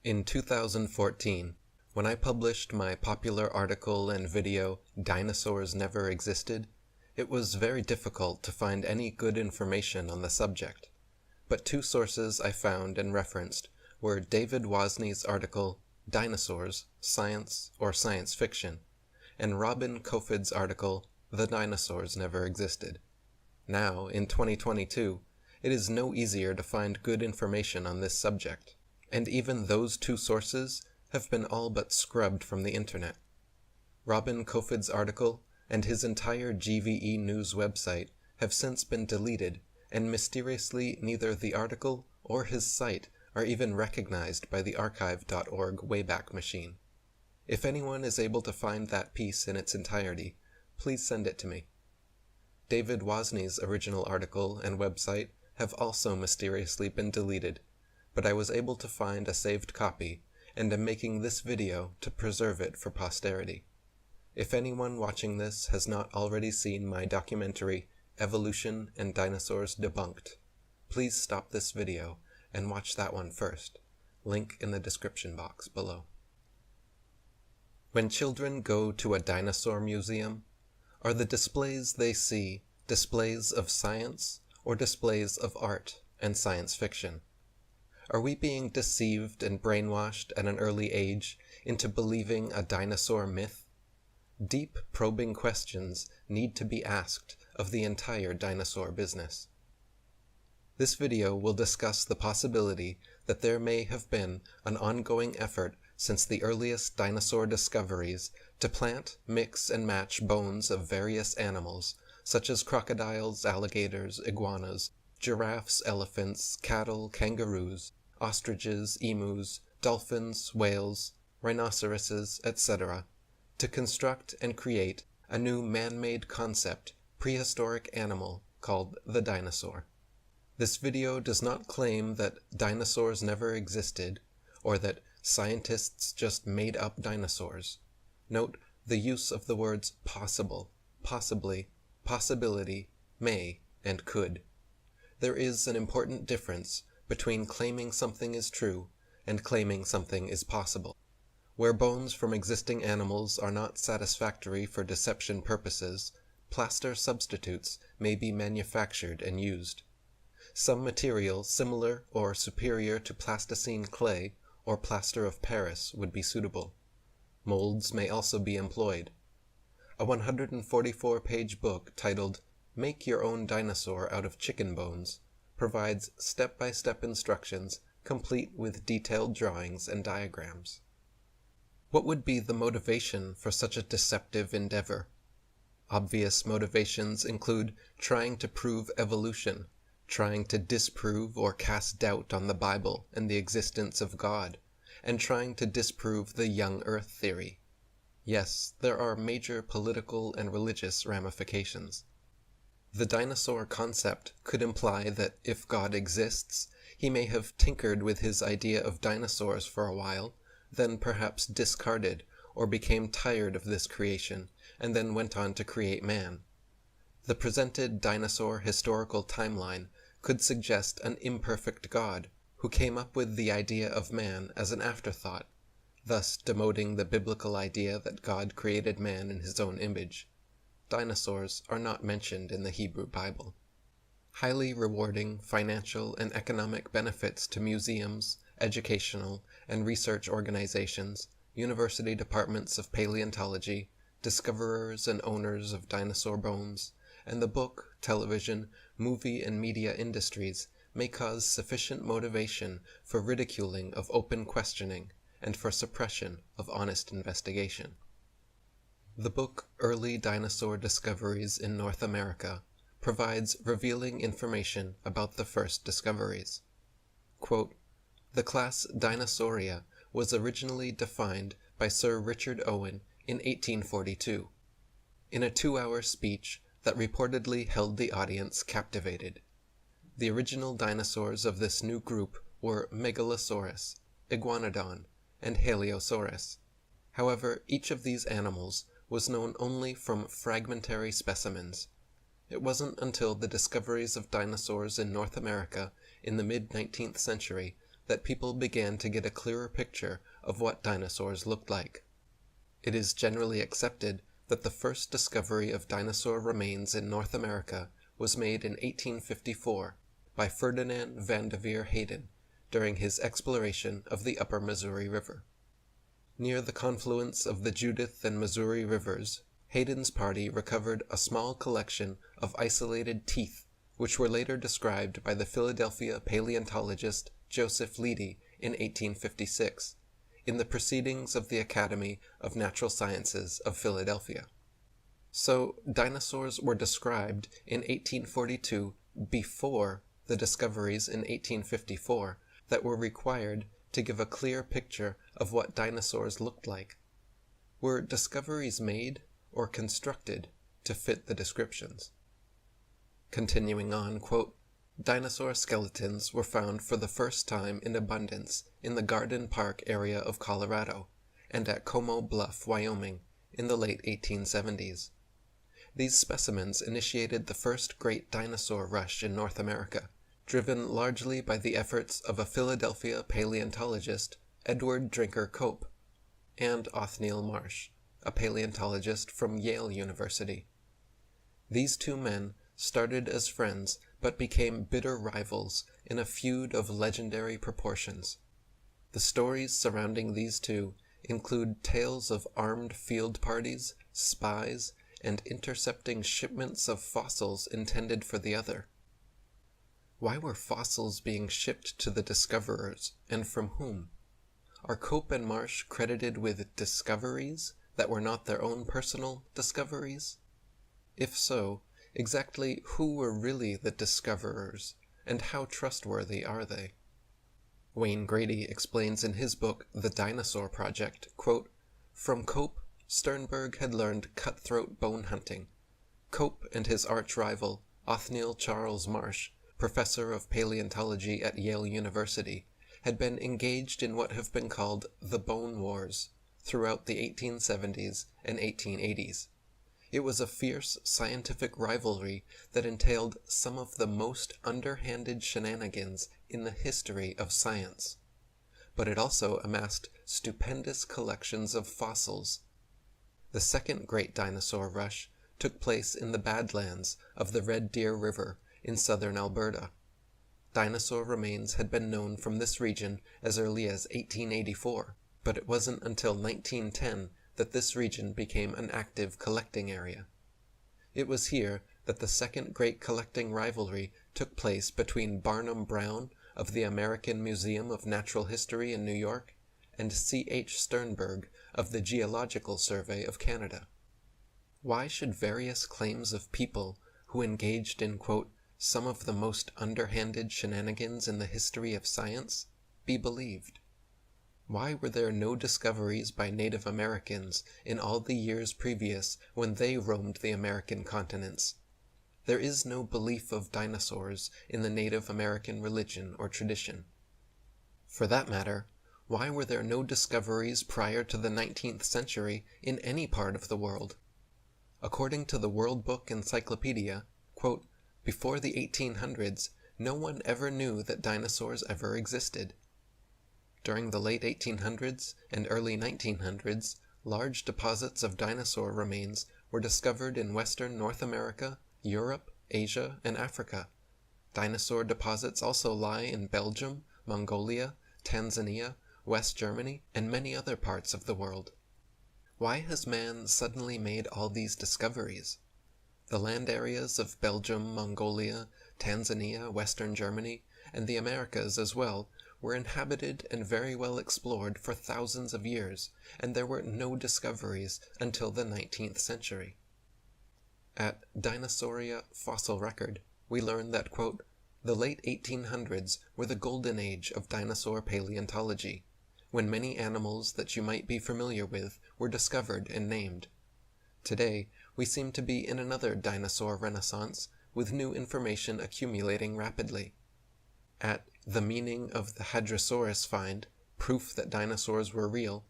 In 2014, when I published my popular article and video, Dinosaurs Never Existed, it was very difficult to find any good information on the subject. But two sources I found and referenced were David Wozney's article, Dinosaurs, Science or Science Fiction, and Robin Kofid's article, The Dinosaurs Never Existed. Now, in 2022, it is no easier to find good information on this subject, and even those two sources have been all but scrubbed from the internet. Robin Kofid's article and his entire GVE News website have since been deleted, and mysteriously neither the article or his site are even recognized by the archive.org Wayback Machine. If anyone is able to find that piece in its entirety, please send it to me. David Wozney's original article and website have also mysteriously been deleted, but I was able to find a saved copy and am making this video to preserve it for posterity. If anyone watching this has not already seen my documentary Evolution and Dinosaurs Debunked, please stop this video and watch that one first. Link in the description box below. When children go to a dinosaur museum, are the displays they see displays of science or displays of art and science fiction? Are we being deceived and brainwashed at an early age into believing a dinosaur myth? Deep, probing questions need to be asked of the entire dinosaur business. This video will discuss the possibility that there may have been an ongoing effort since the earliest dinosaur discoveries to plant, mix, and match bones of various animals, such as crocodiles, alligators, iguanas, giraffes, elephants, cattle, kangaroos, ostriches, emus, dolphins, whales, rhinoceroses, etc., to construct and create a new man-made concept, prehistoric animal called the dinosaur. This video does not claim that dinosaurs never existed, or that scientists just made up dinosaurs. Note the use of the words possible, possibly, possibility, may, and could. There is an important difference between claiming something is true and claiming something is possible. Where bones from existing animals are not satisfactory for deception purposes, plaster substitutes may be manufactured and used. Some material similar or superior to plasticine clay or plaster of Paris would be suitable. Molds may also be employed. A 144-page book titled Make Your Own Dinosaur Out of Chicken Bones provides step-by-step instructions complete with detailed drawings and diagrams. What would be the motivation for such a deceptive endeavor? Obvious motivations include trying to prove evolution, trying to disprove or cast doubt on the Bible and the existence of God, and trying to disprove the young Earth theory. Yes, there are major political and religious ramifications. The dinosaur concept could imply that if God exists, he may have tinkered with his idea of dinosaurs for a while, then perhaps discarded or became tired of this creation, and then went on to create man. The presented dinosaur historical timeline could suggest an imperfect God who came up with the idea of man as an afterthought, thus demoting the biblical idea that God created man in his own image. Dinosaurs are not mentioned in the Hebrew Bible. Highly rewarding financial and economic benefits to museums, educational and research organizations, university departments of paleontology, discoverers and owners of dinosaur bones, and the book, television, movie and media industries may cause sufficient motivation for ridiculing of open questioning and for suppression of honest investigation. The book Early Dinosaur Discoveries in North America provides revealing information about the first discoveries. Quote, "The class Dinosauria was originally defined by Sir Richard Owen in 1842, in a 2-hour speech that reportedly held the audience captivated. The original dinosaurs of this new group were Megalosaurus, Iguanodon, and Haliosaurus. However, each of these animals was known only from fragmentary specimens. It wasn't until the discoveries of dinosaurs in North America in the mid-19th century that people began to get a clearer picture of what dinosaurs looked like. It is generally accepted that the first discovery of dinosaur remains in North America was made in 1854 by Ferdinand Vanderveer Hayden during his exploration of the upper Missouri River. Near the confluence of the Judith and Missouri rivers, Hayden's party recovered a small collection of isolated teeth, which were later described by the Philadelphia paleontologist Joseph Leidy in 1856, in the Proceedings of the Academy of Natural Sciences of Philadelphia. So, dinosaurs were described in 1842 before the discoveries in 1854 that were required to give a clear picture of what dinosaurs looked like. Were discoveries made or constructed to fit the descriptions? Continuing on, quote, dinosaur skeletons were found for the first time in abundance in the Garden Park area of Colorado and at Como Bluff, Wyoming, in the late 1870s. These specimens initiated the first great dinosaur rush in North America, driven largely by the efforts of a Philadelphia paleontologist, Edward Drinker Cope, and Othniel Marsh, a paleontologist from Yale University. These two men started as friends but became bitter rivals in a feud of legendary proportions. The stories surrounding these two include tales of armed field parties, spies, and intercepting shipments of fossils intended for the other. Why were fossils being shipped to the discoverers, and from whom? Are Cope and Marsh credited with discoveries that were not their own personal discoveries? If so, exactly who were really the discoverers, and how trustworthy are they? Wayne Grady explains in his book The Dinosaur Project, quote, from Cope, Sternberg had learned cutthroat bone hunting. Cope and his arch-rival, Othniel Charles Marsh, professor of paleontology at Yale University, had been engaged in what have been called the Bone Wars throughout the 1870s and 1880s. It was a fierce scientific rivalry that entailed some of the most underhanded shenanigans in the history of science. But it also amassed stupendous collections of fossils. The second great dinosaur rush took place in the Badlands of the Red Deer River in southern Alberta. Dinosaur remains had been known from this region as early as 1884, but it wasn't until 1910 that this region became an active collecting area. It was here that the second great collecting rivalry took place between Barnum Brown of the American Museum of Natural History in New York and C.H. Sternberg of the Geological Survey of Canada. Why should various claims of people who engaged in, quote, some of the most underhanded shenanigans in the history of science be believed? Why were there no discoveries by Native Americans in all the years previous when they roamed the American continents? There is no belief of dinosaurs in the Native American religion or tradition. For that matter, why were there no discoveries prior to the 19th century in any part of the world? According to the World Book Encyclopedia, quote, before the 1800s, no one ever knew that dinosaurs ever existed. During the late 1800s and early 1900s, large deposits of dinosaur remains were discovered in western North America, Europe, Asia, and Africa. Dinosaur deposits also lie in Belgium, Mongolia, Tanzania, West Germany, and many other parts of the world. Why has man suddenly made all these discoveries? The land areas of Belgium, Mongolia, Tanzania, Western Germany, and the Americas as well were inhabited and very well explored for thousands of years, and there were no discoveries until the 19th century. At Dinosauria Fossil Record, we learn that, quote, the late 1800s were the golden age of dinosaur paleontology, when many animals that you might be familiar with were discovered and named. Today, we seem to be in another dinosaur renaissance, with new information accumulating rapidly. At The Meaning of the Hadrosaurus Find, Proof that Dinosaurs Were Real,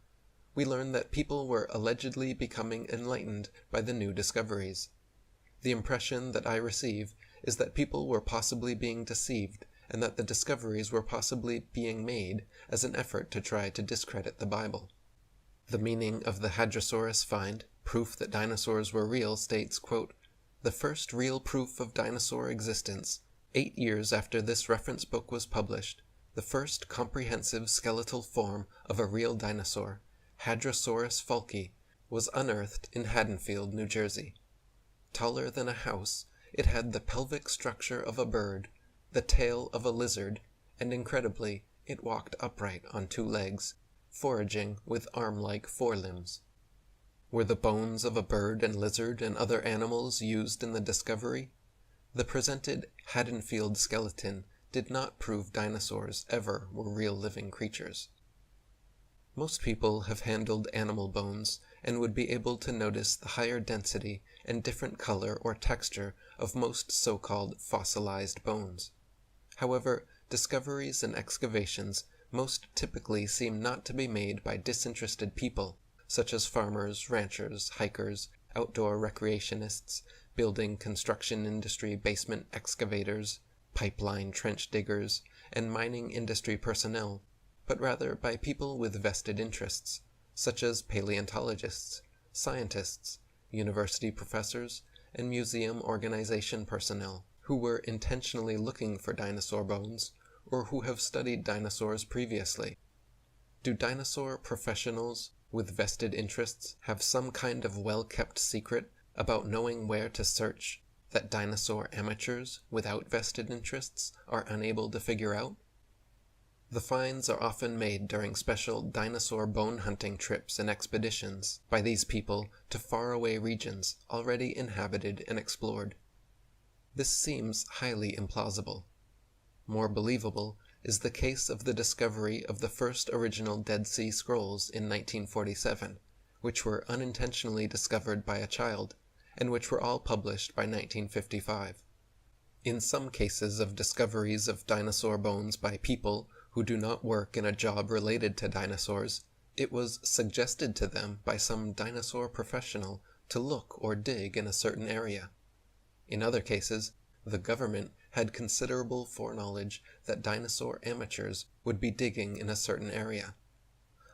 we learn that people were allegedly becoming enlightened by the new discoveries. The impression that I receive is that people were possibly being deceived and that the discoveries were possibly being made as an effort to try to discredit the Bible. The meaning of the Hadrosaurus find, proof that dinosaurs were real, states, quote, "The first real proof of dinosaur existence, 8 years after this reference book was published, the first comprehensive skeletal form of a real dinosaur, Hadrosaurus falki, was unearthed in Haddonfield, New Jersey. Taller than a house, it had the pelvic structure of a bird, the tail of a lizard, and incredibly, it walked upright on 2 legs, foraging with arm-like forelimbs." Were the bones of a bird and lizard and other animals used in the discovery? The presented Haddonfield skeleton did not prove dinosaurs ever were real living creatures. Most people have handled animal bones and would be able to notice the higher density and different color or texture of most so-called fossilized bones. However, discoveries and excavations most typically seem not to be made by disinterested people, such as farmers, ranchers, hikers, outdoor recreationists, building construction industry basement excavators, pipeline trench diggers, and mining industry personnel, but rather by people with vested interests, such as paleontologists, scientists, university professors, and museum organization personnel, who were intentionally looking for dinosaur bones, or who have studied dinosaurs previously. Do dinosaur professionals with vested interests have some kind of well-kept secret about knowing where to search that dinosaur amateurs without vested interests are unable to figure out? The finds are often made during special dinosaur bone hunting trips and expeditions by these people to faraway regions already inhabited and explored. This seems highly implausible. More believable is the case of the discovery of the first original Dead Sea Scrolls in 1947, which were unintentionally discovered by a child, and which were all published by 1955. In some cases of discoveries of dinosaur bones by people who do not work in a job related to dinosaurs, it was suggested to them by some dinosaur professional to look or dig in a certain area. In other cases, the government had considerable foreknowledge that dinosaur amateurs would be digging in a certain area.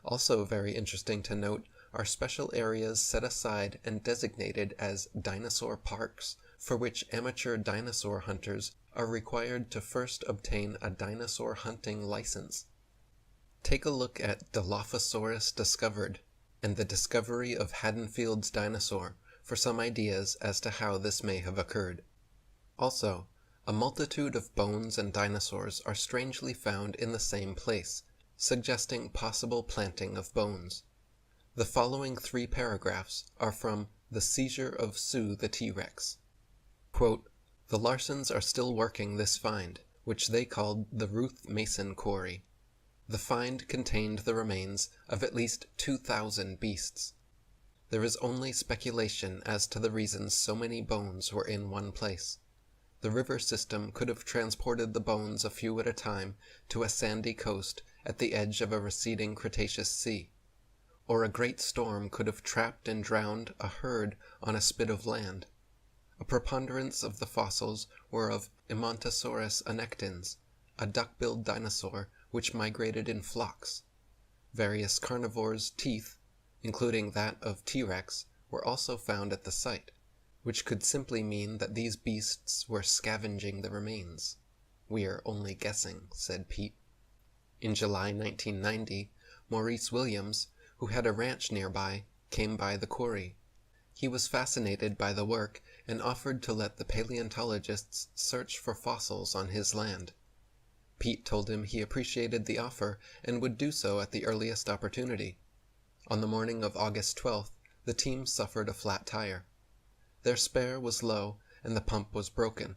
Also very interesting to note are special areas set aside and designated as dinosaur parks, for which amateur dinosaur hunters are required to first obtain a dinosaur hunting license. Take a look at Dilophosaurus discovered and the discovery of Haddonfield's dinosaur for some ideas as to how this may have occurred. Also, a multitude of bones and dinosaurs are strangely found in the same place, suggesting possible planting of bones. The following 3 paragraphs are from The Seizure of Sue the T-Rex. Quote, "The Larsons are still working this find, which they called the Ruth Mason Quarry. The find contained the remains of at least 2,000 beasts. There is only speculation as to the reasons so many bones were in one place. The river system could have transported the bones a few at a time to a sandy coast at the edge of a receding Cretaceous sea, or a great storm could have trapped and drowned a herd on a spit of land. A preponderance of the fossils were of Emontosaurus annectans, a duck-billed dinosaur which migrated in flocks. Various carnivores' teeth, including that of T-Rex, were also found at the site, which could simply mean that these beasts were scavenging the remains. We are only guessing," said Pete. In July 1990, Maurice Williams, who had a ranch nearby, came by the quarry. He was fascinated by the work and offered to let the paleontologists search for fossils on his land. Pete told him he appreciated the offer and would do so at the earliest opportunity. On the morning of August 12th, the team suffered a flat tire. Their spare was low and the pump was broken.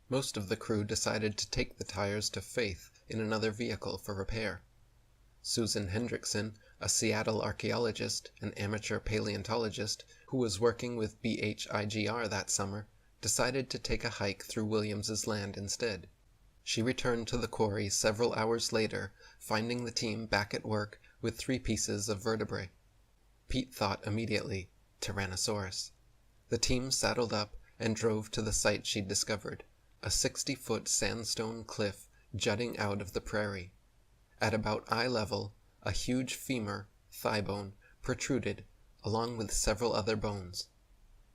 Most of the crew decided to take the tires to Faith in another vehicle for repair. Susan Hendrickson, a Seattle archaeologist and amateur paleontologist who was working with BHIGR that summer, decided to take a hike through Williams's land instead. She returned to the quarry several hours later, finding the team back at work with 3 pieces of vertebrae. Pete thought immediately, Tyrannosaurus. The team saddled up and drove to the site she'd discovered, a 60-foot sandstone cliff jutting out of the prairie. At about eye level, a huge femur, thigh bone, protruded, along with several other bones.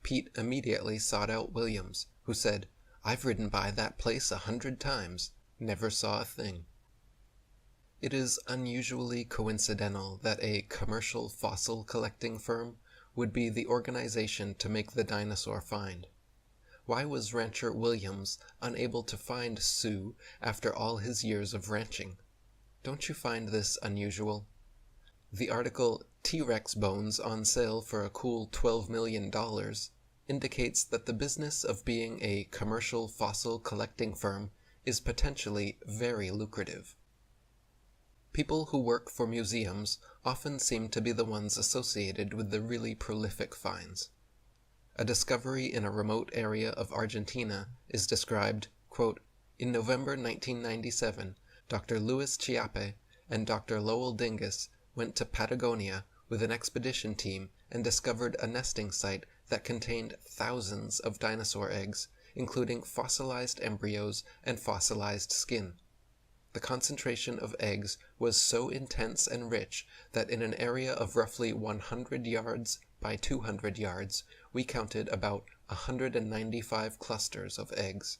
Pete immediately sought out Williams, who said, "I've ridden by that place 100 times, never saw a thing." It is unusually coincidental that a commercial fossil collecting firm would be the organization to make the dinosaur find. Why was rancher Williams unable to find Sue after all his years of ranching? Don't you find this unusual? The article "T-Rex Bones on Sale for a Cool $12 Million" indicates that the business of being a commercial fossil collecting firm is potentially very lucrative. People who work for museums often seem to be the ones associated with the really prolific finds. A discovery in a remote area of Argentina is described, quote, "In November 1997, Dr. Louis Chiappe and Dr. Lowell Dingus went to Patagonia with an expedition team and discovered a nesting site that contained thousands of dinosaur eggs, including fossilized embryos and fossilized skin. The concentration of eggs was so intense and rich that in an area of roughly 100 yards by 200 yards, we counted about 195 clusters of eggs."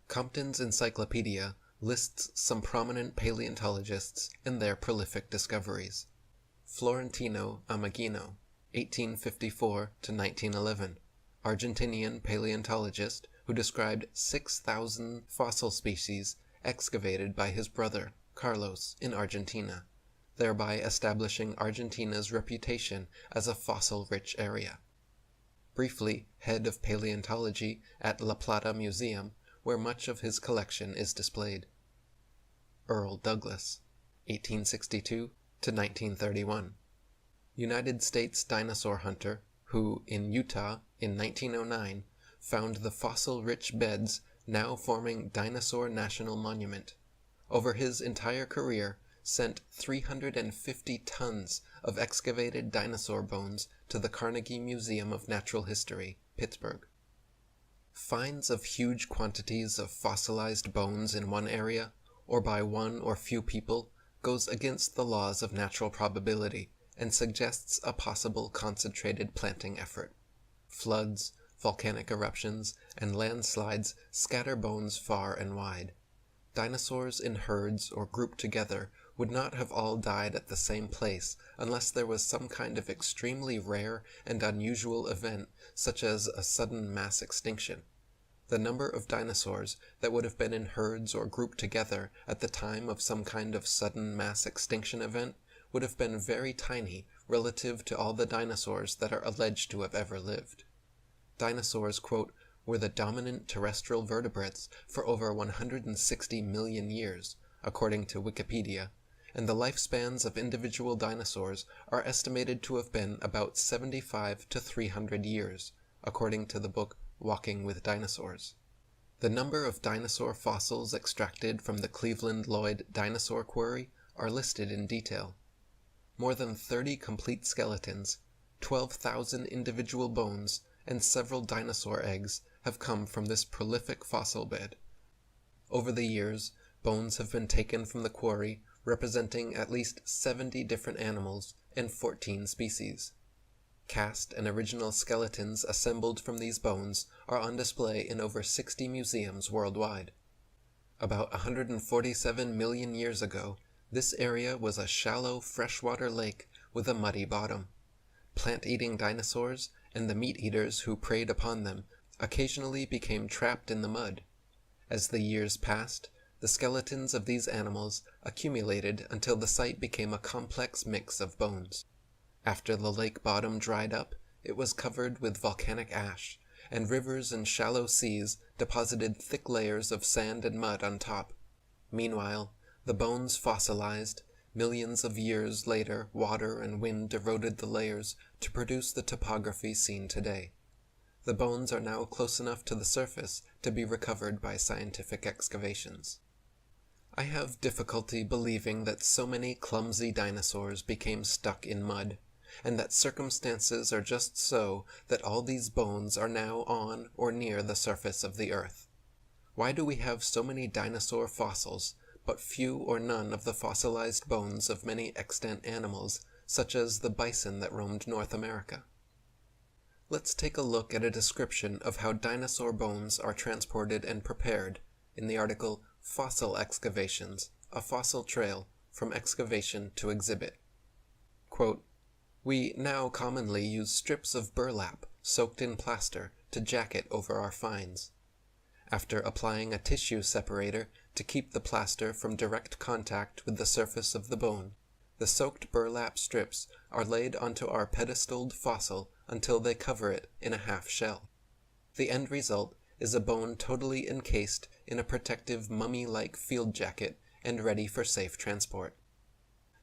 Compton's Encyclopedia lists some prominent paleontologists and their prolific discoveries. Florentino Ameghino, 1854 to 1911, Argentinian paleontologist who described 6,000 fossil species excavated by his brother, Carlos, in Argentina, thereby establishing Argentina's reputation as a fossil-rich area. Briefly, head of paleontology at La Plata Museum, where much of his collection is displayed. Earl Douglas, 1862 to 1931, United States dinosaur hunter who, in Utah, in 1909, found the fossil-rich beds now forming Dinosaur National Monument. Over his entire career, sent 350 tons of excavated dinosaur bones to the Carnegie Museum of Natural History, Pittsburgh. Finds of huge quantities of fossilized bones in one area, or by one or few people, goes against the laws of natural probability and suggests a possible concentrated planting effort. Floods, volcanic eruptions, and landslides scatter bones far and wide. Dinosaurs in herds or grouped together would not have all died at the same place unless there was some kind of extremely rare and unusual event, such as a sudden mass extinction. The number of dinosaurs that would have been in herds or grouped together at the time of some kind of sudden mass extinction event would have been very tiny relative to all the dinosaurs that are alleged to have ever lived. Dinosaurs, quote, "were the dominant terrestrial vertebrates for over 160 million years, according to Wikipedia, and the lifespans of individual dinosaurs are estimated to have been about 75 to 300 years, according to the book Walking with Dinosaurs. The number of dinosaur fossils extracted from the Cleveland Lloyd Dinosaur Quarry are listed in detail. More than 30 complete skeletons, 12,000 individual bones, and several dinosaur eggs have come from this prolific fossil bed. Over the years, bones have been taken from the quarry representing at least 70 different animals and 14 species. Cast and original skeletons assembled from these bones are on display in over 60 museums worldwide. About 147 million years ago, this area was a shallow freshwater lake with a muddy bottom. Plant-eating dinosaurs and the meat-eaters who preyed upon them occasionally became trapped in the mud. As the years passed, the skeletons of these animals accumulated until the site became a complex mix of bones. After the lake bottom dried up, it was covered with volcanic ash, and rivers and shallow seas deposited thick layers of sand and mud on top. Meanwhile, the bones fossilized. Millions of years later, water and wind eroded the layers to produce the topography seen today. The bones are now close enough to the surface to be recovered by scientific excavations. I have difficulty believing that so many clumsy dinosaurs became stuck in mud, and that circumstances are just so that all these bones are now on or near the surface of the earth. Why do we have so many dinosaur fossils, but few or none of the fossilized bones of many extant animals, such as the bison that roamed North America? Let's take a look at a description of how dinosaur bones are transported and prepared in the article Fossil Excavations, a Fossil Trail from Excavation to Exhibit. Quote, "We now commonly use strips of burlap soaked in plaster to jacket over our finds. After applying a tissue separator to keep the plaster from direct contact with the surface of the bone, the soaked burlap strips are laid onto our pedestaled fossil until they cover it in a half shell. The end result is a bone totally encased in a protective mummy-like field jacket and ready for safe transport.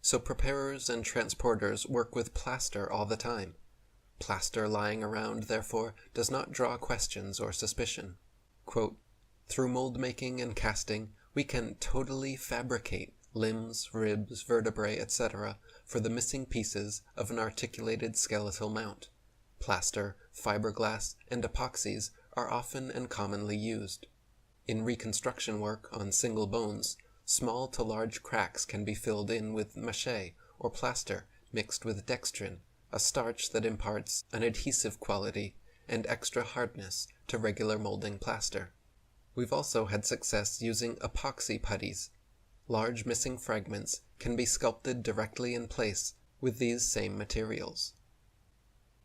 So preparers and transporters work with plaster all the time. Plaster lying around, therefore, does not draw questions or suspicion. Quote, through mold making and casting, we can totally fabricate limbs, ribs, vertebrae, etc. for the missing pieces of an articulated skeletal mount. Plaster, fiberglass, and epoxies are often and commonly used. In reconstruction work on single bones, small to large cracks can be filled in with mache or plaster mixed with dextrin, a starch that imparts an adhesive quality and extra hardness to regular molding plaster. We've also had success using epoxy putties. Large missing fragments can be sculpted directly in place with these same materials.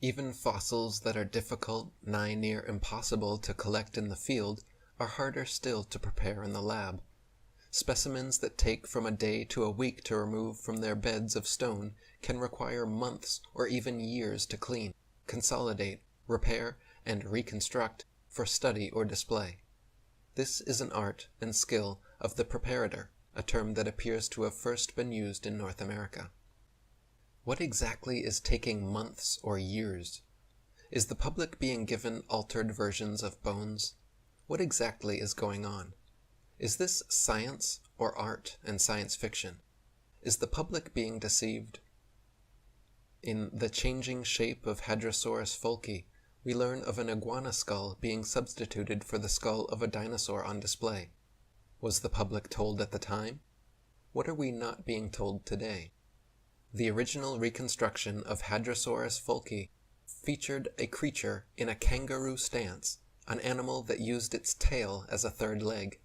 Even fossils that are difficult, nigh near impossible to collect in the field are harder still to prepare in the lab. Specimens that take from a day to a week to remove from their beds of stone can require months or even years to clean, consolidate, repair, and reconstruct for study or display. This is an art and skill of the preparator, a term that appears to have first been used in North America. What exactly is taking months or years? Is the public being given altered versions of bones? What exactly is going on? Is this science or art and science fiction? Is the public being deceived? In The Changing Shape of Hadrosaurus folki, we learn of an iguana skull being substituted for the skull of a dinosaur on display. Was the public told at the time? What are we not being told today? The original reconstruction of Hadrosaurus folki featured a creature in a kangaroo stance, an animal that used its tail as a third leg.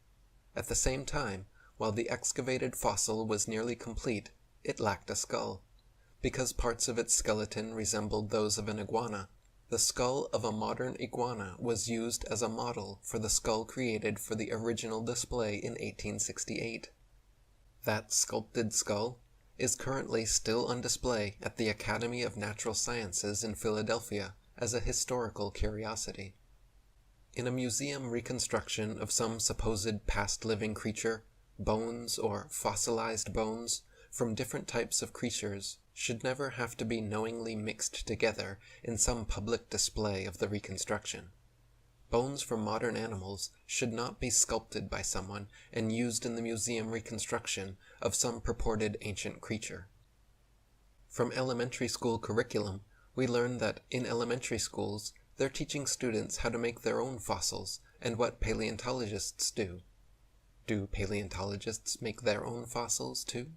At the same time, while the excavated fossil was nearly complete, it lacked a skull. Because parts of its skeleton resembled those of an iguana, the skull of a modern iguana was used as a model for the skull created for the original display in 1868. That sculpted skull is currently still on display at the Academy of Natural Sciences in Philadelphia as a historical curiosity. In a museum reconstruction of some supposed past living creature, bones or fossilized bones from different types of creatures should never have to be knowingly mixed together in some public display of the reconstruction. Bones from modern animals should not be sculpted by someone and used in the museum reconstruction of some purported ancient creature. From elementary school curriculum, we learn that in elementary schools, they're teaching students how to make their own fossils and what paleontologists do. Do paleontologists make their own fossils too?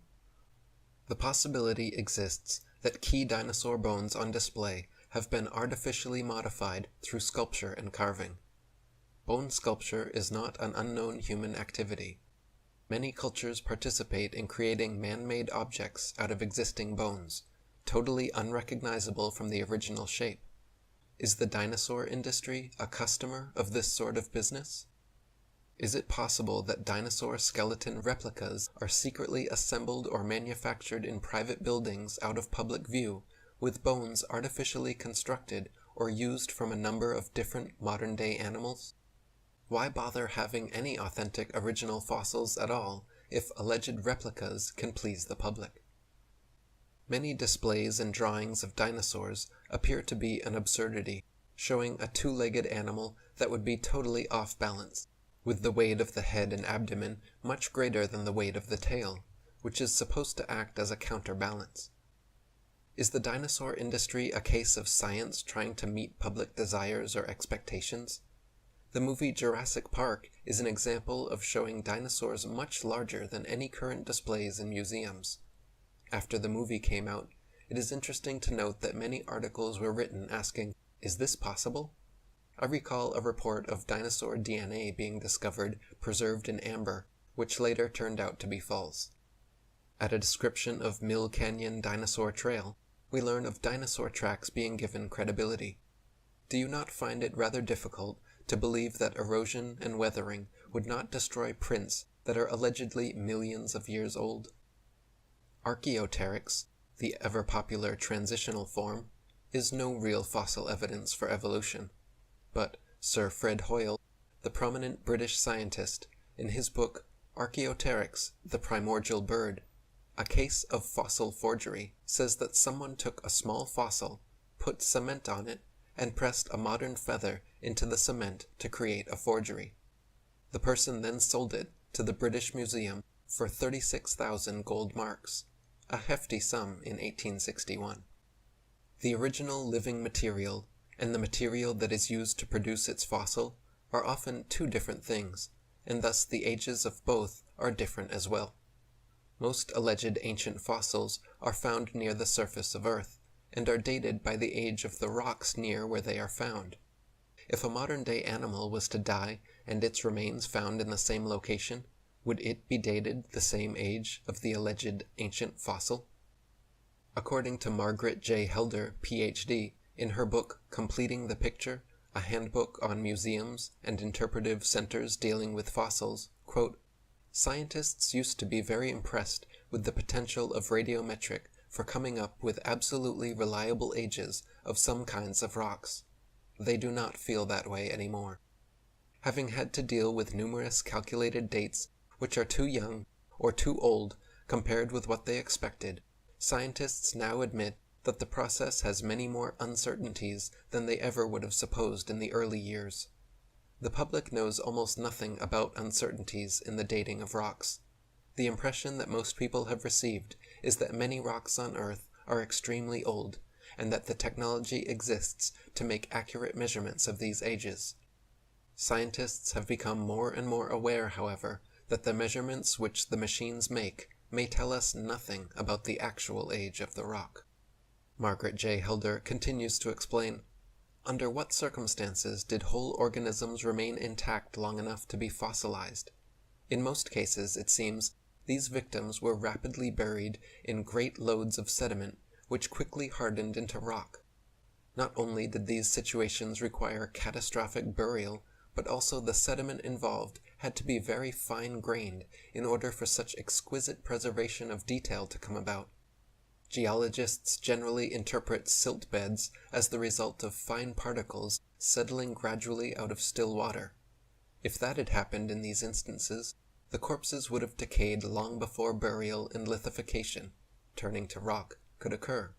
The possibility exists that key dinosaur bones on display have been artificially modified through sculpture and carving. Bone sculpture is not an unknown human activity. Many cultures participate in creating man-made objects out of existing bones, totally unrecognizable from the original shape. Is the dinosaur industry a customer of this sort of business? Is it possible that dinosaur skeleton replicas are secretly assembled or manufactured in private buildings out of public view, with bones artificially constructed or used from a number of different modern-day animals? Why bother having any authentic original fossils at all if alleged replicas can please the public? Many displays and drawings of dinosaurs appear to be an absurdity, showing a two-legged animal that would be totally off balance, with the weight of the head and abdomen much greater than the weight of the tail, which is supposed to act as a counterbalance. Is the dinosaur industry a case of science trying to meet public desires or expectations? The movie Jurassic Park is an example of showing dinosaurs much larger than any current displays in museums. After the movie came out, it is interesting to note that many articles were written asking, "Is this possible?" I recall a report of dinosaur DNA being discovered preserved in amber, which later turned out to be false. At a description of Mill Canyon Dinosaur Trail, we learn of dinosaur tracks being given credibility. Do you not find it rather difficult to believe that erosion and weathering would not destroy prints that are allegedly millions of years old? Archaeopteryx, the ever-popular transitional form, is no real fossil evidence for evolution. But Sir Fred Hoyle, the prominent British scientist, in his book Archaeopteryx, the Primordial Bird, A Case of Fossil Forgery, says that someone took a small fossil, put cement on it, and pressed a modern feather into the cement to create a forgery. The person then sold it to the British Museum for 36,000 gold marks, a hefty sum in 1861. The original living material and the material that is used to produce its fossil are often two different things, and thus the ages of both are different as well. Most alleged ancient fossils are found near the surface of Earth, and are dated by the age of the rocks near where they are found. If a modern-day animal was to die and its remains found in the same location, would it be dated the same age of the alleged ancient fossil? According to Margaret J. Helder, Ph.D., in her book Completing the Picture, a handbook on museums and interpretive centers dealing with fossils, quote, "Scientists used to be very impressed with the potential of radiometric for coming up with absolutely reliable ages of some kinds of rocks. They do not feel that way anymore. Having had to deal with numerous calculated dates which are too young or too old compared with what they expected, scientists now admit that the process has many more uncertainties than they ever would have supposed in the early years. The public knows almost nothing about uncertainties in the dating of rocks. The impression that most people have received is that many rocks on Earth are extremely old, and that the technology exists to make accurate measurements of these ages. Scientists have become more and more aware, however, that the measurements which the machines make may tell us nothing about the actual age of the rock." Margaret J. Helder continues to explain, "Under what circumstances did whole organisms remain intact long enough to be fossilized? In most cases, it seems, these victims were rapidly buried in great loads of sediment, which quickly hardened into rock. Not only did these situations require catastrophic burial, but also the sediment involved had to be very fine-grained in order for such exquisite preservation of detail to come about. Geologists generally interpret silt beds as the result of fine particles settling gradually out of still water. If that had happened in these instances, the corpses would have decayed long before burial and lithification, turning to rock, could occur.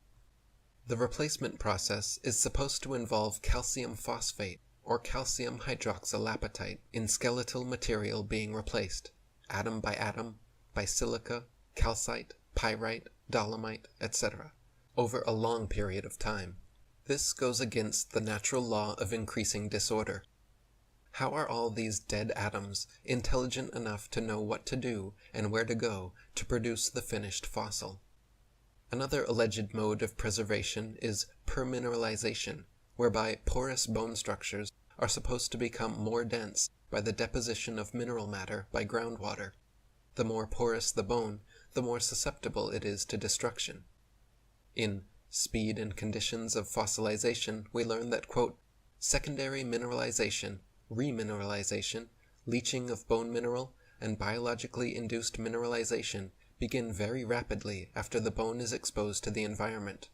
The replacement process is supposed to involve calcium phosphate or calcium hydroxylapatite in skeletal material being replaced, atom by silica, calcite, pyrite, dolomite, etc., over a long period of time. This goes against the natural law of increasing disorder. How are all these dead atoms intelligent enough to know what to do and where to go to produce the finished fossil? Another alleged mode of preservation is permineralization, whereby porous bone structures are supposed to become more dense by the deposition of mineral matter by groundwater. The more porous the bone, the more susceptible it is to destruction. In Speed and Conditions of Fossilization, we learn that, quote, "Secondary mineralization, remineralization, leaching of bone mineral, and biologically induced mineralization begin very rapidly after the bone is exposed to the environment.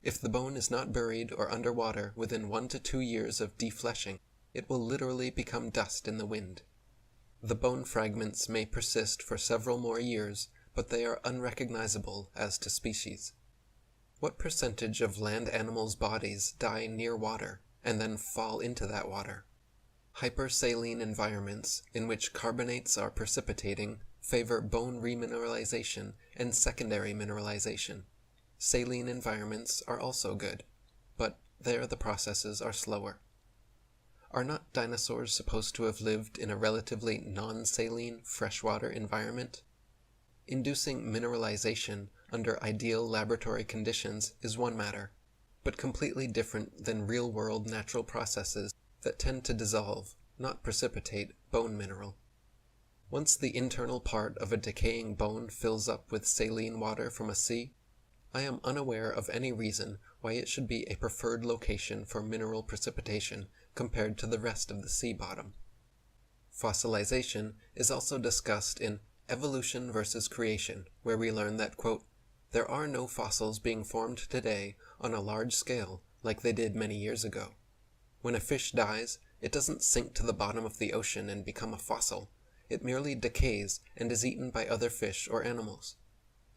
If the bone is not buried or underwater within 1 to 2 years of defleshing, it will literally become dust in the wind. The bone fragments may persist for several more years, but they are unrecognizable as to species. What percentage of land animals' bodies die near water and then fall into that water? Hypersaline environments, in which carbonates are precipitating, favor bone remineralization and secondary mineralization. Saline environments are also good, but there the processes are slower. Are not dinosaurs supposed to have lived in a relatively non-saline freshwater environment? Inducing mineralization under ideal laboratory conditions is one matter, but completely different than real-world natural processes that tend to dissolve, not precipitate, bone mineral. Once the internal part of a decaying bone fills up with saline water from a sea, I am unaware of any reason why it should be a preferred location for mineral precipitation compared to the rest of the sea bottom. Fossilization is also discussed in Evolution versus Creation, where we learn that, quote, there are no fossils being formed today on a large scale like they did many years ago. When a fish dies, it doesn't sink to the bottom of the ocean and become a fossil. It merely decays and is eaten by other fish or animals.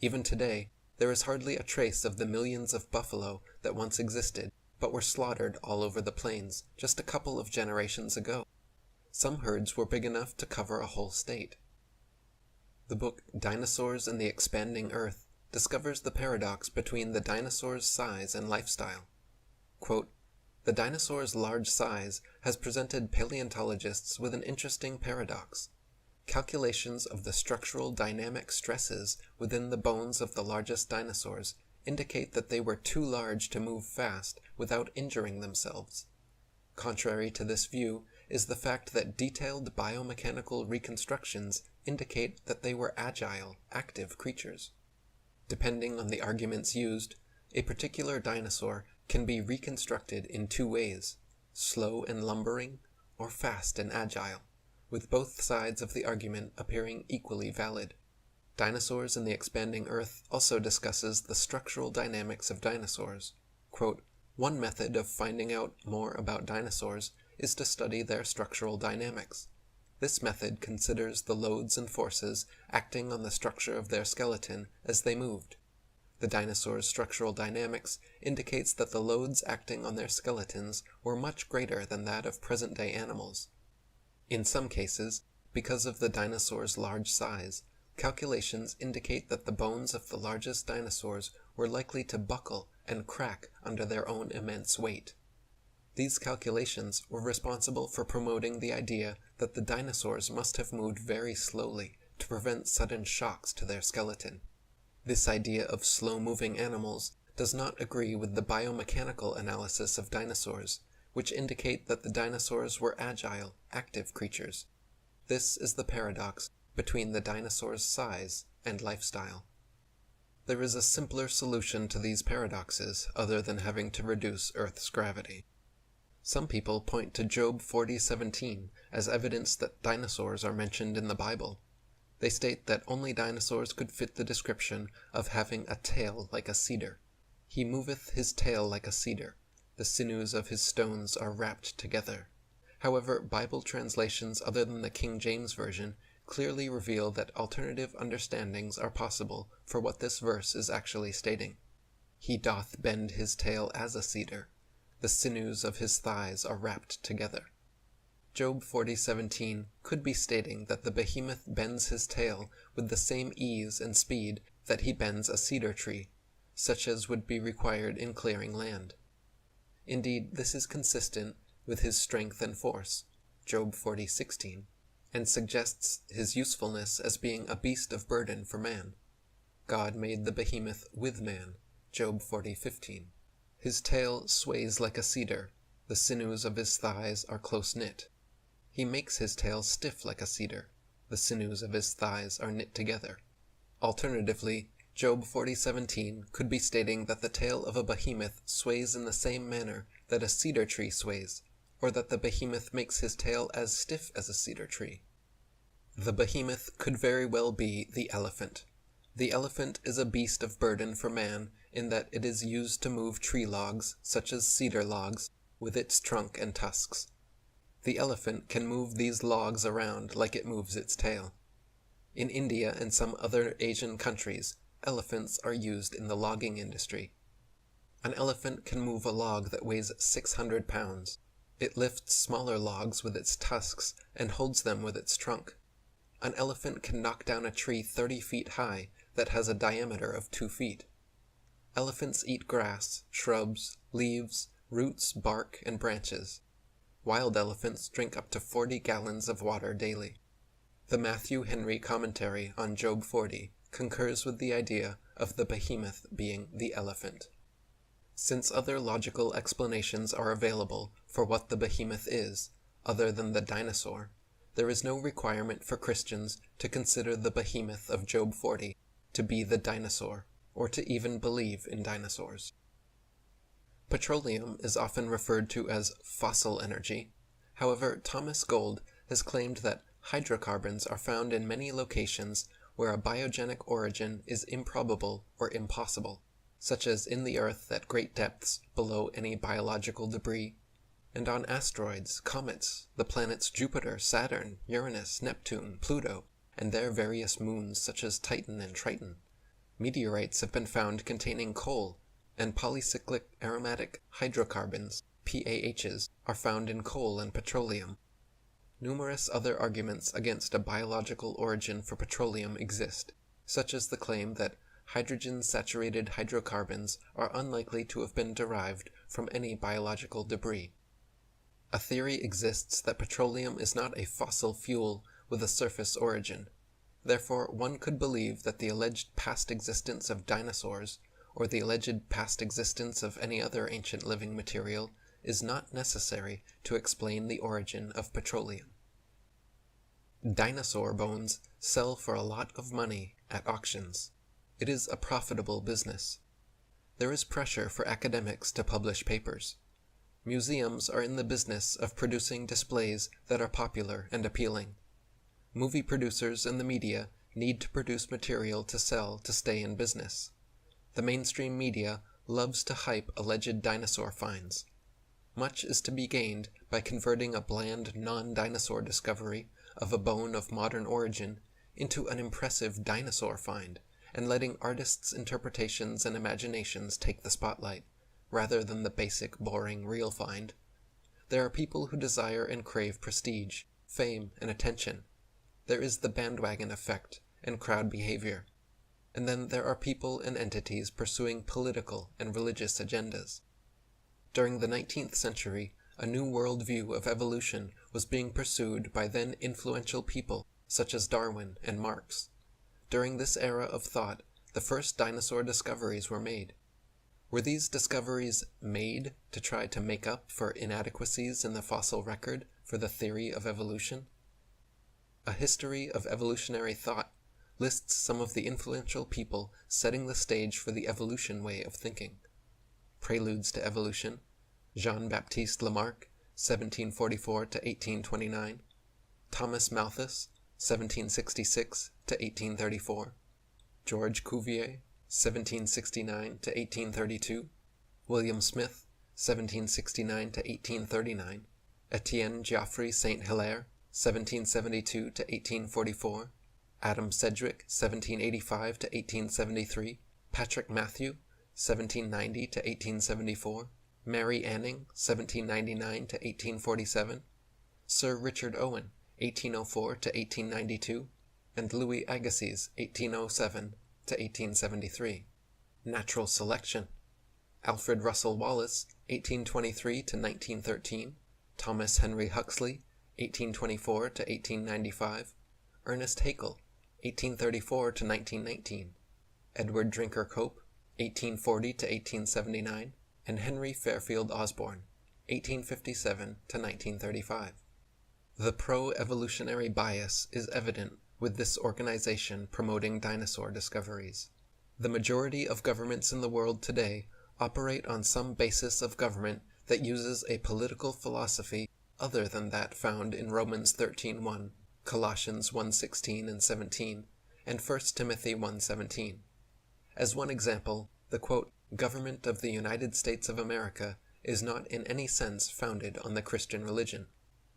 Even today, there is hardly a trace of the millions of buffalo that once existed, but were slaughtered all over the plains just a couple of generations ago. Some herds were big enough to cover a whole state. The book Dinosaurs and the Expanding Earth discovers the paradox between the dinosaur's size and lifestyle. Quote, the dinosaur's large size has presented paleontologists with an interesting paradox. Calculations of the structural dynamic stresses within the bones of the largest dinosaurs indicate that they were too large to move fast without injuring themselves. Contrary to this view is the fact that detailed biomechanical reconstructions indicate that they were agile, active creatures. Depending on the arguments used, a particular dinosaur can be reconstructed in two ways, slow and lumbering, or fast and agile, with both sides of the argument appearing equally valid. Dinosaurs and the Expanding Earth also discusses the structural dynamics of dinosaurs. Quote, one method of finding out more about dinosaurs is to study their structural dynamics. This method considers the loads and forces acting on the structure of their skeleton as they moved. The dinosaurs' structural dynamics indicates that the loads acting on their skeletons were much greater than that of present-day animals. In some cases, because of the dinosaurs' large size, calculations indicate that the bones of the largest dinosaurs were likely to buckle and crack under their own immense weight. These calculations were responsible for promoting the idea that the dinosaurs must have moved very slowly to prevent sudden shocks to their skeleton. This idea of slow-moving animals does not agree with the biomechanical analysis of dinosaurs, which indicate that the dinosaurs were agile, active creatures. This is the paradox between the dinosaur's size and lifestyle. There is a simpler solution to these paradoxes other than having to reduce Earth's gravity. Some people point to Job 40:17 as evidence that dinosaurs are mentioned in the Bible. They state that only dinosaurs could fit the description of having a tail like a cedar. He moveth his tail like a cedar. The sinews of his stones are wrapped together. However, Bible translations other than the King James Version clearly reveal that alternative understandings are possible for what this verse is actually stating. He doth bend his tail as a cedar. The sinews of his thighs are wrapped together. Job 40:17 could be stating that the behemoth bends his tail with the same ease and speed that he bends a cedar tree, such as would be required in clearing land. Indeed, this is consistent with his strength and force, Job 40:16, and suggests his usefulness as being a beast of burden for man. God made the behemoth with man, Job 40:15. His tail sways like a cedar, the sinews of his thighs are close-knit. He makes his tail stiff like a cedar, the sinews of his thighs are knit together. Alternatively, Job 40:17 could be stating that the tail of a behemoth sways in the same manner that a cedar tree sways, or that the behemoth makes his tail as stiff as a cedar tree. The behemoth could very well be the elephant. The elephant is a beast of burden for man in that it is used to move tree logs, such as cedar logs, with its trunk and tusks. The elephant can move these logs around like it moves its tail. In India and some other Asian countries, elephants are used in the logging industry. An elephant can move a log that weighs 600 pounds. It lifts smaller logs with its tusks and holds them with its trunk. An elephant can knock down a tree 30 feet high that has a diameter of 2 feet. Elephants eat grass, shrubs, leaves, roots, bark, and branches. Wild elephants drink up to 40 gallons of water daily. The Matthew Henry commentary on Job 40 concurs with the idea of the behemoth being the elephant. Since other logical explanations are available for what the behemoth is, other than the dinosaur, there is no requirement for Christians to consider the behemoth of Job 40 to be the dinosaur, or to even believe in dinosaurs. Petroleum is often referred to as fossil energy. However, Thomas Gold has claimed that hydrocarbons are found in many locations where a biogenic origin is improbable or impossible, such as in the Earth at great depths below any biological debris, and on asteroids, comets, the planets Jupiter, Saturn, Uranus, Neptune, Pluto, and their various moons such as Titan and Triton. Meteorites have been found containing coal, and polycyclic aromatic hydrocarbons, PAHs, are found in coal and petroleum. Numerous other arguments against a biological origin for petroleum exist, such as the claim that hydrogen-saturated hydrocarbons are unlikely to have been derived from any biological debris. A theory exists that petroleum is not a fossil fuel with a surface origin. Therefore, one could believe that the alleged past existence of dinosaurs, or the alleged past existence of any other ancient living material, is not necessary to explain the origin of petroleum. Dinosaur bones sell for a lot of money at auctions. It is a profitable business. There is pressure for academics to publish papers. Museums are in the business of producing displays that are popular and appealing. Movie producers and the media need to produce material to sell to stay in business. The mainstream media loves to hype alleged dinosaur finds. Much is to be gained by converting a bland non-dinosaur discovery of a bone of modern origin into an impressive dinosaur find, and letting artists' interpretations and imaginations take the spotlight, rather than the basic, boring, real find. There are people who desire and crave prestige, fame, and attention. There is the bandwagon effect and crowd behavior. And then there are people and entities pursuing political and religious agendas. During the 19th century, a new worldview of evolution was being pursued by then influential people such as Darwin and Marx. During this era of thought, the first dinosaur discoveries were made. Were these discoveries made to try to make up for inadequacies in the fossil record for the theory of evolution? A history of evolutionary thought lists some of the influential people setting the stage for the evolution way of thinking. Preludes to Evolution, Jean-Baptiste Lamarck, 1744 to 1829, Thomas Malthus, 1766 to 1834, George Cuvier, 1769 to 1832, William Smith, 1769 to 1839, Etienne Geoffroy Saint Hilaire, 1772 to 1844, Adam Sedgwick, 1785 to 1873, Patrick Matthew, 1790 to 1874, Mary Anning, 1799 to 1847, Sir Richard Owen, 1804 to 1892, and Louis Agassiz, 1807 to 1873. Natural selection. Alfred Russel Wallace, 1823 to 1913, Thomas Henry Huxley, 1824 to 1895, Ernest Haeckel, 1834 to 1919, Edward Drinker Cope, 1840 to 1879, and Henry Fairfield Osborn, 1857 to 1935. The pro-evolutionary bias is evident with this organization promoting dinosaur discoveries. The majority of governments in the world today operate on some basis of government that uses a political philosophy other than that found in Romans 13:1, Colossians 1:16 and 17, and 1 Timothy 1:17. As one example, the quote, "Government of the United States of America" is not in any sense founded on the Christian religion.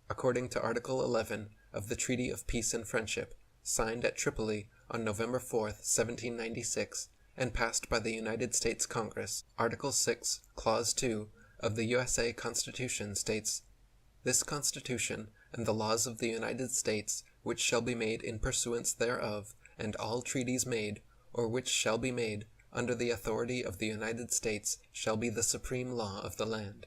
According to Article 11 of the Treaty of Peace and Friendship, signed at Tripoli on November 4, 1796, and passed by the United States Congress, Article 6, Clause 2 of the USA Constitution states, "This Constitution and the laws of the United States, which shall be made in pursuance thereof, and all treaties made, or which shall be made, under the authority of the United States, shall be the supreme law of the land."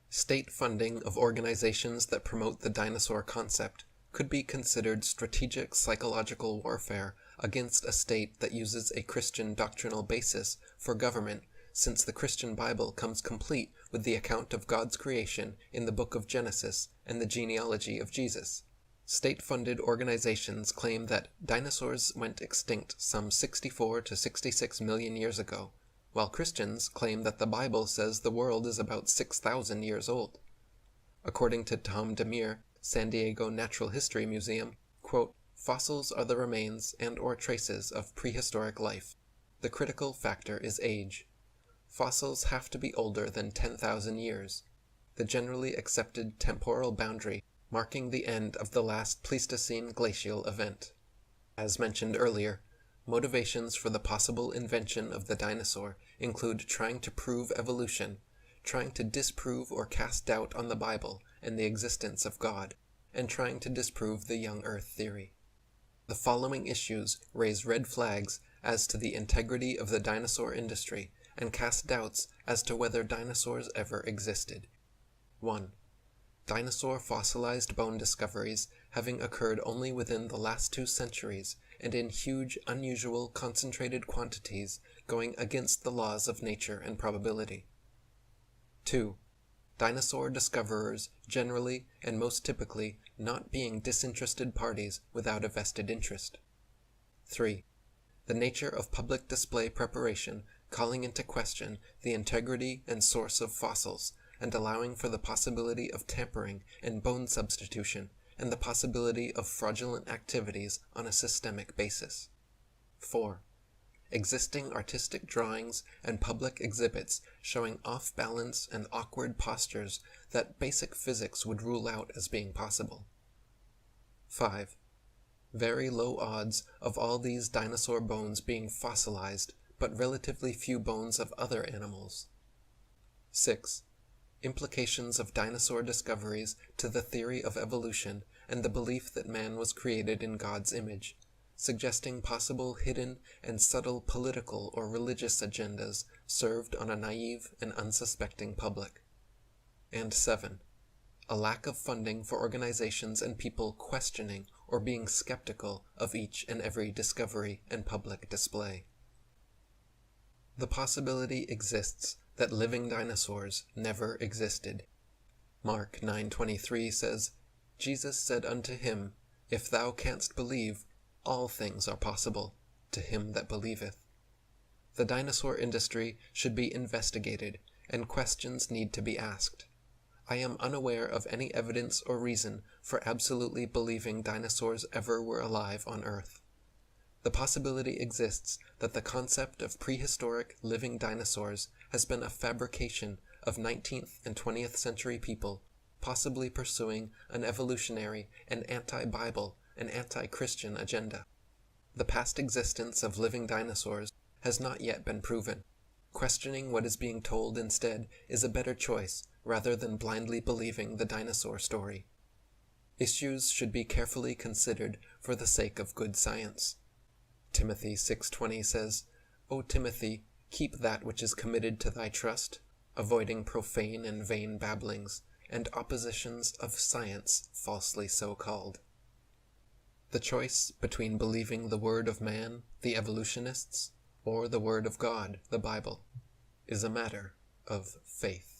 State funding of organizations that promote the dinosaur concept could be considered strategic psychological warfare against a state that uses a Christian doctrinal basis for government, since the Christian Bible comes complete with the account of God's creation in the book of Genesis and the genealogy of Jesus. State-funded organizations claim that dinosaurs went extinct some 64 to 66 million years ago, while Christians claim that the Bible says the world is about 6,000 years old. According to Tom Demir, San Diego Natural History Museum, quote, "Fossils are the remains and/or traces of prehistoric life. The critical factor is age. Fossils have to be older than 10,000 years, the generally accepted temporal boundary marking the end of the last Pleistocene glacial event." As mentioned earlier, motivations for the possible invention of the dinosaur include trying to prove evolution, trying to disprove or cast doubt on the Bible and the existence of God, and trying to disprove the young Earth theory. The following issues raise red flags as to the integrity of the dinosaur industry and cast doubts as to whether dinosaurs ever existed. 1. Dinosaur fossilized bone discoveries having occurred only within the last 2 centuries and in huge, unusual, concentrated quantities going against the laws of nature and probability. 2. Dinosaur discoverers generally and most typically not being disinterested parties without a vested interest. 3. The nature of public display preparation calling into question the integrity and source of fossils and allowing for the possibility of tampering and bone substitution and the possibility of fraudulent activities on a systemic basis. 4. Existing artistic drawings and public exhibits showing off-balance and awkward postures that basic physics would rule out as being possible. 5. Very low odds of all these dinosaur bones being fossilized, but relatively few bones of other animals. 6. Implications of dinosaur discoveries to the theory of evolution and the belief that man was created in God's image, suggesting possible hidden and subtle political or religious agendas served on a naive and unsuspecting public. And 7. A lack of funding for organizations and people questioning or being skeptical of each and every discovery and public display. The possibility exists that living dinosaurs never existed. Mark 9:23 says, "Jesus said unto him, If thou canst believe, all things are possible to him that believeth." The dinosaur industry should be investigated, and questions need to be asked. I am unaware of any evidence or reason for absolutely believing dinosaurs ever were alive on Earth. The possibility exists that the concept of prehistoric living dinosaurs has been a fabrication of 19th and 20th century people, possibly pursuing an evolutionary and anti-Bible and anti-Christian agenda. The past existence of living dinosaurs has not yet been proven. Questioning what is being told instead is a better choice rather than blindly believing the dinosaur story. Issues should be carefully considered for the sake of good science. Timothy 6:20 says, "O Timothy, keep that which is committed to thy trust, avoiding profane and vain babblings, and oppositions of science falsely so called." The choice between believing the word of man, the evolutionists, or the word of God, the Bible, is a matter of faith.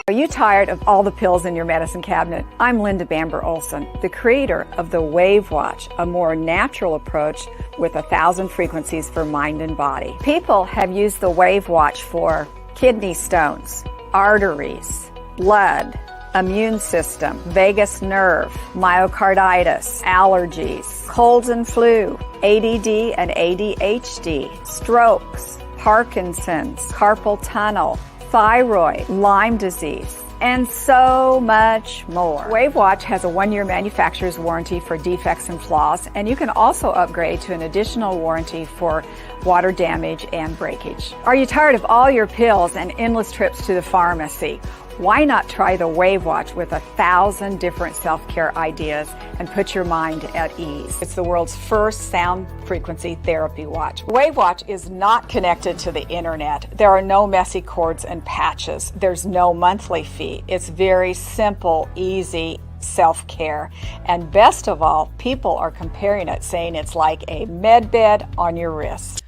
Are you tired of all the pills in your medicine cabinet? I'm Linda Bamber Olson, the creator of the Wave Watch, a more natural approach with 1,000 frequencies for mind and body. People have used the Wave Watch for kidney stones, arteries, blood, immune system, vagus nerve, myocarditis, allergies, colds and flu, ADD and ADHD, strokes, Parkinson's, carpal tunnel, thyroid, Lyme disease, and so much more. WaveWatch has a 1-year manufacturer's warranty for defects and flaws, and you can also upgrade to an additional warranty for water damage and breakage. Are you tired of all your pills and endless trips to the pharmacy? Why not try the WaveWatch with 1,000 different self-care ideas and put your mind at ease? It's the world's first sound frequency therapy watch. WaveWatch is not connected to the internet. There are no messy cords and patches. There's no monthly fee. It's very simple, easy self-care. And best of all, people are comparing it, saying it's like a med bed on your wrist.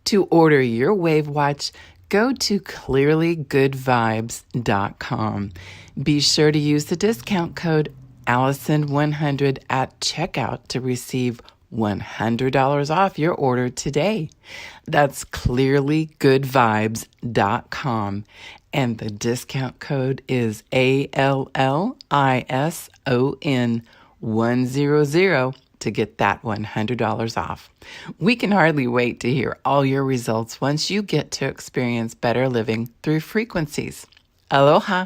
To order your WaveWatch, go to clearlygoodvibes.com. Be sure to use the discount code Allison100 at checkout to receive $100 off your order today. That's clearlygoodvibes.com. And the discount code is ALLISON100 to get that $100 off. We can hardly wait to hear all your results once you get to experience better living through frequencies. Aloha!